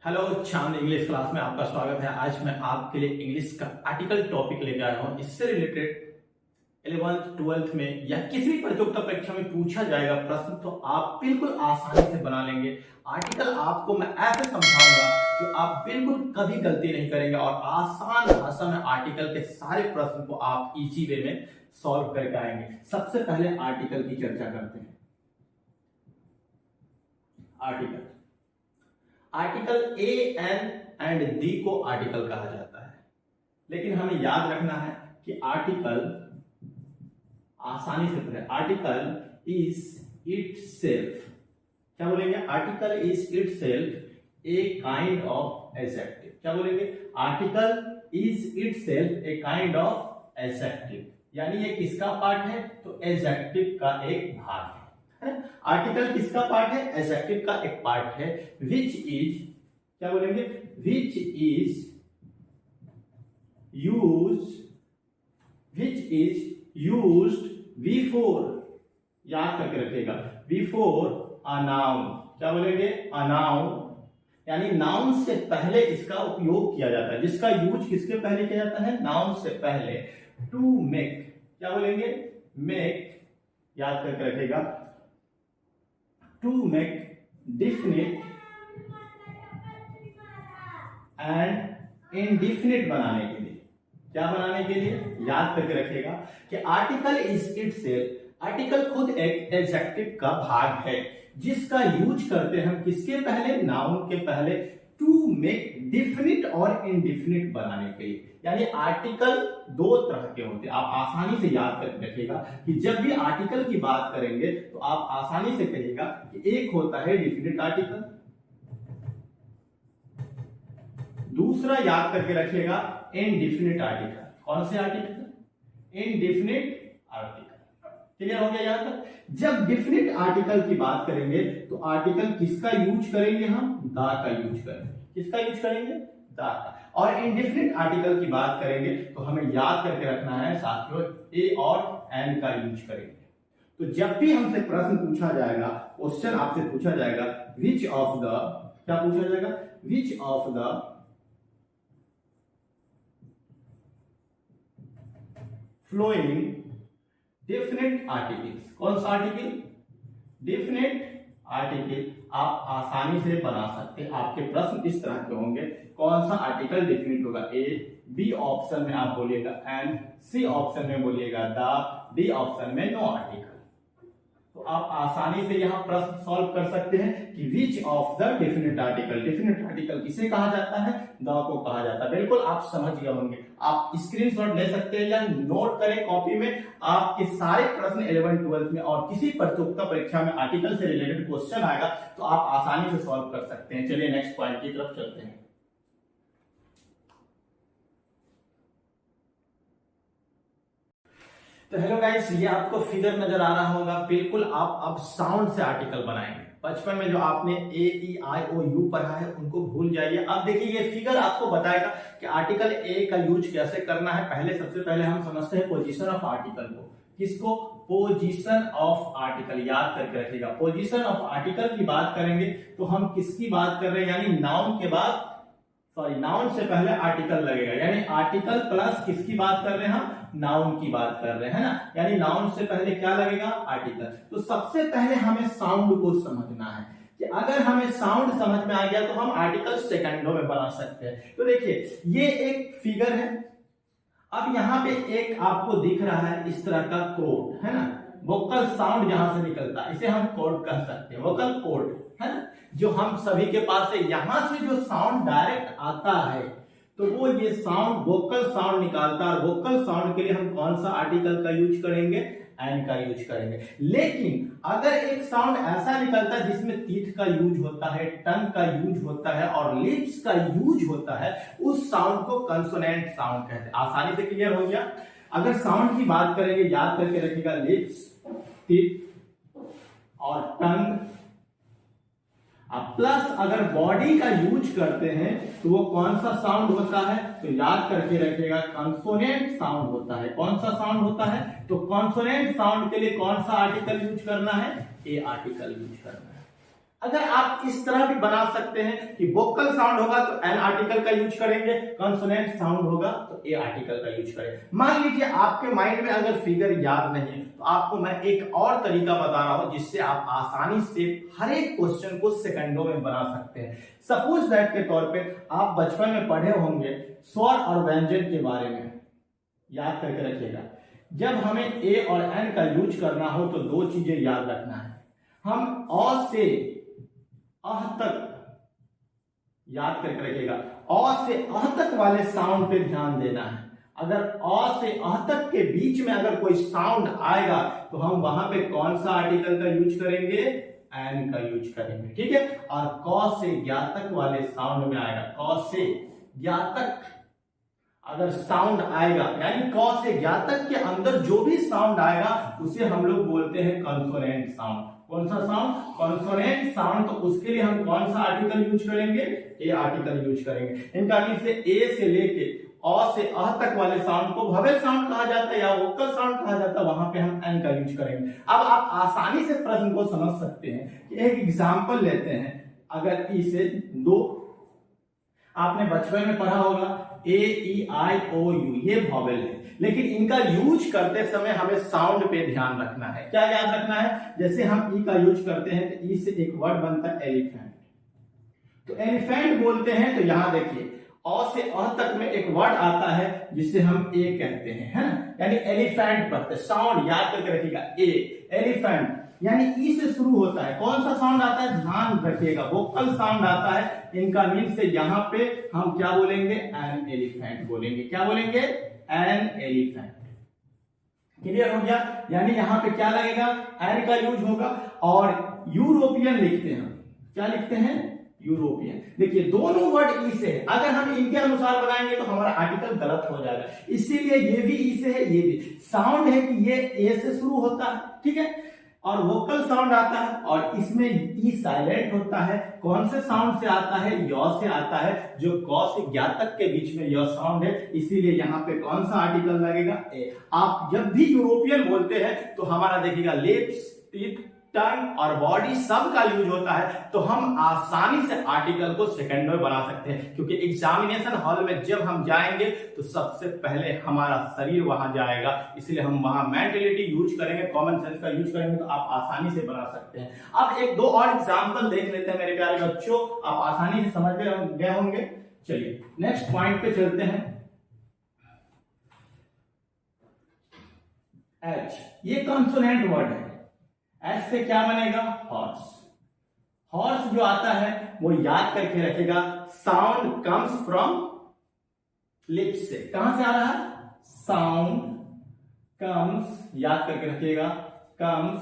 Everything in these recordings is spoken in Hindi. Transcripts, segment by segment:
हेलो चांद इंग्लिश क्लास में आपका स्वागत है। आज मैं आपके लिए इंग्लिश का आर्टिकल टॉपिक लेकर आया हूं। इससे रिलेटेड 11th 12th में या किसी भी प्रतियोगिता परीक्षा में पूछा जाएगा प्रश्न, तो आप बिल्कुल आसानी से बना लेंगे। आर्टिकल आपको मैं ऐसे समझाऊंगा जो आप बिल्कुल कभी गलती नहीं करेंगे और आसान भाषा में आर्टिकल के सारे प्रश्न को आप इजी वे में सॉल्व करके आएंगे। सबसे पहले आर्टिकल की चर्चा करते हैं। Article A an and the को आर्टिकल कहा जाता है, लेकिन हमें याद रखना है कि आर्टिकल आसानी से पढ़े। आर्टिकल इज इट सेल्फ, क्या बोलेंगे? Article is it self a kind of adjective. क्या बोलेंगे? Article is it self a kind of adjective, यानी ये किसका पार्ट है? तो एडजेक्टिव का एक भाग है। आर्टिकल किसका पार्ट है? एडजेक्टिव का एक पार्ट है। विच इज, क्या बोलेंगे? विच इज यूज्ड बिफोर, याद करके रखिएगा, बिफोर अ नाउन। क्या बोलेंगे? अ नाउन, यानी नाउन से पहले इसका उपयोग किया जाता है। जिसका यूज किसके पहले किया जाता है? नाउन से पहले। टू मेक, क्या बोलेंगे? मेक, याद करके रखिएगा, to make definite and indefinite बनाने के लिए। क्या बनाने के लिए? याद करके रखिएगा कि आर्टिकल इज इटसेल्फ, आर्टिकल खुद एक एडजेक्टिव का भाग है जिसका यूज करते हैं हम किसके पहले? नाउन के पहले। टू मेक डिफिनिट और इनडिफिनिट बनाने के लिए। यानी आर्टिकल दो तरह के होते हैं। आप आसानी से याद करके रखिएगा कि जब भी आर्टिकल की बात करेंगे तो आप आसानी से कहिएगा कि एक होता है डिफिनिट आर्टिकल, दूसरा याद करके रखिएगा इनडिफिनिट आर्टिकल। कौन से आर्टिकल? Indefinite article. क्लियर हो गया? यहां तक जब डिफिनिट आर्टिकल की बात करेंगे तो आर्टिकल किसका यूज करेंगे? हम द का यूज करेंगे। किसका यूज करेंगे? द का। और इनडिफिनिट आर्टिकल की बात करेंगे तो हमें याद करके रखना है साथियों, ए और एन का यूज करेंगे। तो जब भी हमसे प्रश्न पूछा जाएगा, क्वेश्चन आपसे पूछा जाएगा, विच ऑफ द, क्या पूछा जाएगा? Which of the flowing definite articles. कौन सा आर्टिकल? डेफिनेट आर्टिकल आप आसानी से बना सकते हैं। आपके प्रश्न इस तरह के होंगे, कौन सा आर्टिकल डेफिनेट होगा? ए, बी ऑप्शन में आप बोलिएगा एंड, सी ऑप्शन में बोलिएगा द, डी ऑप्शन में नो आर्टिकल। तो आप आसानी से यहां प्रश्न सॉल्व कर सकते हैं कि which of the definite article. Definite article किसे कहा जाता है? द को कहा जाता है। बिल्कुल आप समझ गए होंगे। आप स्क्रीनशॉट ले सकते हैं या नोट करें कॉपी में। आपके सारे प्रश्न 11th 12th में और किसी प्रतियोगिता परीक्षा में आर्टिकल से रिलेटेड क्वेश्चन आएगा तो आप आसानी से सॉल्व कर सकते हैं। चलिए नेक्स्ट पॉइंट की तरफ चलते हैं। तो हेलो गाइस, ये आपको फिगर नजर आ रहा होगा। बिल्कुल आप अब साउंड से आर्टिकल बनाएंगे। बचपन में जो आपने ए ई आई ओ यू पढ़ा है उनको भूल जाइए। अब देखिए ये फिगर आपको बताएगा कि आर्टिकल ए का यूज कैसे करना है। सबसे पहले हम समझते हैं पोजीशन ऑफ आर्टिकल को। किसको? Position of article. याद करके रखिएगा, पोजीशन ऑफ आर्टिकल की बात करेंगे तो हम किसकी बात कर रहे हैं? यानी नाउन के बाद, नाउन से पहले आर्टिकल लगेगा, यानी आर्टिकल प्लस किसकी बात कर रहे हैं? हम नाउन की बात कर रहे हैं ना। यानी नाउन से पहले क्या लगेगा? आर्टिकल। तो सबसे पहले हमें साउंड को समझना है कि अगर हमें साउंड समझ में आ गया तो हम आर्टिकल सेकंडों में बना सकते हैं। तो देखिए ये एक फिगर है। अब यहाँ पे एक आपको दिख रहा है इस तरह का कोड, है ना। वोकल साउंड जहां से निकलता है इसे हम कोड कह सकते हैं, वोकल कोड, है ना। जो हम सभी के पास है, यहां से जो साउंड डायरेक्ट आता है तो वो ये साउंड वोकल साउंड निकालता है। वोकल साउंड के लिए हम कौन सा आर्टिकल का यूज करेंगे? एन का यूज करेंगे। लेकिन अगर एक साउंड ऐसा निकलता है जिसमें टीथ का यूज होता है, टंग का यूज होता है और लिप्स का यूज होता है, उस साउंड को कंसोनेंट साउंड कहते हैं। आसानी से क्लियर हो गया? अगर साउंड की बात करेंगे, याद करके रखिएगा, लिप्स, टीथ और टंग। प्लस अगर बॉडी का यूज करते हैं तो वो कौन सा साउंड होता है? तो याद करके रखिएगा, कॉन्सोनेंट साउंड होता है। कौन सा साउंड होता है? तो कॉन्सोनेंट साउंड के लिए कौन सा आर्टिकल यूज करना है? ए आर्टिकल यूज करना है। अगर आप इस तरह भी बना सकते हैं कि वोकल साउंड होगा तो एन आर्टिकल का यूज करेंगे, कॉन्सोनेंट साउंड होगा तो ए आर्टिकल का यूज करेंगे। मान लीजिए आपके माइंड में अगर फिगर याद नहीं है तो आपको मैं एक और तरीका बता रहा हूं जिससे आप आसानी से हर एक क्वेश्चन को सेकंडों में बना सकते हैं। सपोज दैट के तौर पे आप बचपन में पढ़े होंगे स्वर और व्यंजन के बारे में, याद करके रखिएगा। जब हमें ए और एन का यूज करना हो तो दो चीजें याद रखना है। हम अ से अह तक, याद करके रखिएगा, अ से अह तक वाले साउंड पे ध्यान देना है। अगर अ से अह तक के बीच में अगर कोई साउंड आएगा तो हम वहां पे कौन सा आर्टिकल का यूज करेंगे, एन का यूज करेंगे, ठीक है। और क से ज्ञ तक वाले साउंड में आएगा, क से ज्ञ तक अगर साउंड आएगा यानी क से ज्ञ तक के अंदर जो भी साउंड आएगा उसे हम लोग बोलते हैं कॉन्सोनेंट साउंड। कौन सा साउंड, कॉन्सोनेंट साउंड। तो उसके लिए हम कौन सा आर्टिकल यूज करेंगे, ए आर्टिकल यूज करेंगे। इनका मीन से ए से लेके अ से अह तक वाले साउंड को वोवेल साउंड कहा जाता है या वोकल साउंड कहा जाता है, वहां पे हम एन का यूज करेंगे। अब आप आसानी से प्रश्न को समझ सकते हैं कि एक एग्जांपल लेते हैं। अगर ई से दो, आपने बचपन में पढ़ा होगा ए ई आई ओ यू, ये वोवेल है, लेकिन इनका यूज करते समय हमें साउंड पे ध्यान रखना है। क्या याद रखना है, जैसे हम ई का यूज करते हैं तो ई से एक वर्ड बनता है एलिफेंट, तो एलिफेंट बोलते हैं। तो यहां देखिए अ से अ तक में एक वर्ड आता है जिसे हम ए कहते हैं, है ना, यानी एलिफेंट पढ़ते। साउंड याद करके रखिएगा, ए एलिफेंट यानी ई से शुरू होता है। कौन सा साउंड आता है, ध्यान रखिएगा, वोकल साउंड आता है। इनका मीन से यहां पे हम क्या बोलेंगे, एन एलिफेंट बोलेंगे। क्या बोलेंगे, एन एलिफेंट। क्लियर हो गया, यानी यहां पे क्या लगेगा, एन का यूज होगा। और यूरोपियन लिखते हैं, क्या लिखते हैं, यूरोपियन। देखिए दोनों वर्ड ई से है, अगर हम इनके अनुसार बनाएंगे तो हमारा आर्टिकल गलत हो जाएगा। इसीलिए ये भी ई से है, ये भी। साउंड है कि ये ए से शुरू होता है, ठीक है, और वोकल साउंड आता है और इसमें ई साइलेंट होता है। कौन से साउंड से आता है, य से आता है, जो क से ज्ञ तक के बीच में य साउंड है, इसीलिए यहाँ पे कौन सा आर्टिकल लगेगा, ए। आप जब भी यूरोपियन बोलते हैं तो हमारा देखिएगा लिप्स, टीथ, टंग और बॉडी सब का यूज होता है, तो हम आसानी से आर्टिकल को सेकंड में बना सकते हैं। क्योंकि एग्जामिनेशन हॉल में जब हम जाएंगे तो सबसे पहले हमारा शरीर वहां जाएगा, इसलिए हम वहां मेंटलिटी यूज करेंगे, कॉमन सेंस का यूज करेंगे, तो आप आसानी से बना सकते हैं। अब एक दो और एग्जाम्पल देख लेते हैं मेरे प्यारे बच्चों, आप आसानी से समझ गए होंगे। चलिए नेक्स्ट पॉइंट पे चलते हैं। एच, ये कॉन्सोनेंट वर्ड है। एच से क्या बनेगा, हॉर्स। हॉर्स जो आता है वो याद करके रखेगा, साउंड कम्स फ्रॉम लिप्स से। कहां से आ रहा है, साउंड कम्स, याद करके रखिएगा, कम्स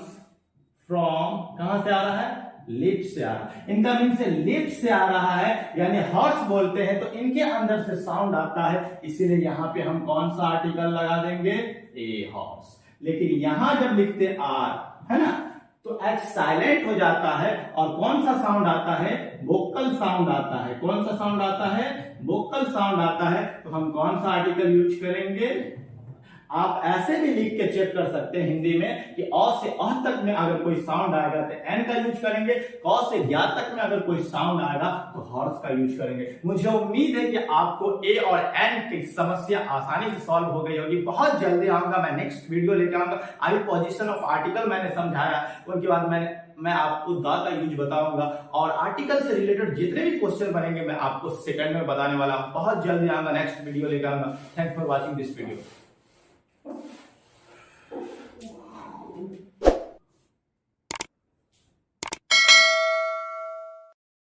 फ्रॉम, कहां से आ रहा है, लिप्स से आ रहा है। इनका मीन से लिप्स से आ रहा है, यानी हॉर्स बोलते हैं तो इनके अंदर से साउंड आता है, इसीलिए यहां पे हम कौन सा आर्टिकल लगा देंगे, ए, हॉर्स। लेकिन यहां जब लिखते आर, है ना, तो एच साइलेंट हो जाता है और कौन सा साउंड आता है, वोकल साउंड आता है। कौन सा साउंड आता है, वोकल साउंड आता है, तो हम कौन सा आर्टिकल यूज करेंगे। आप ऐसे भी लिख के चेक कर सकते हैं हिंदी में कि अ से अह तक में अगर कोई साउंड आएगा तो एन का यूज करेंगे, क से ज्ञ तक में अगर कोई साउंड आएगा तो हॉर्स का यूज करेंगे। मुझे उम्मीद है कि आपको ए और एन की समस्या आसानी से सॉल्व हो गई होगी। बहुत जल्दी आऊंगा मैं, नेक्स्ट वीडियो लेके आऊंगा। आई पोजीशन ऑफ आर्टिकल मैंने समझाया, उनके बाद मैं आपको द का यूज बताऊंगा और आर्टिकल से रिलेटेड जितने भी क्वेश्चन बनेंगे मैं आपको सेकंड में बताने वाला हूं। बहुत जल्दी आऊंगा, नेक्स्ट वीडियो लेकर आऊंगा। Thanks for watching this video.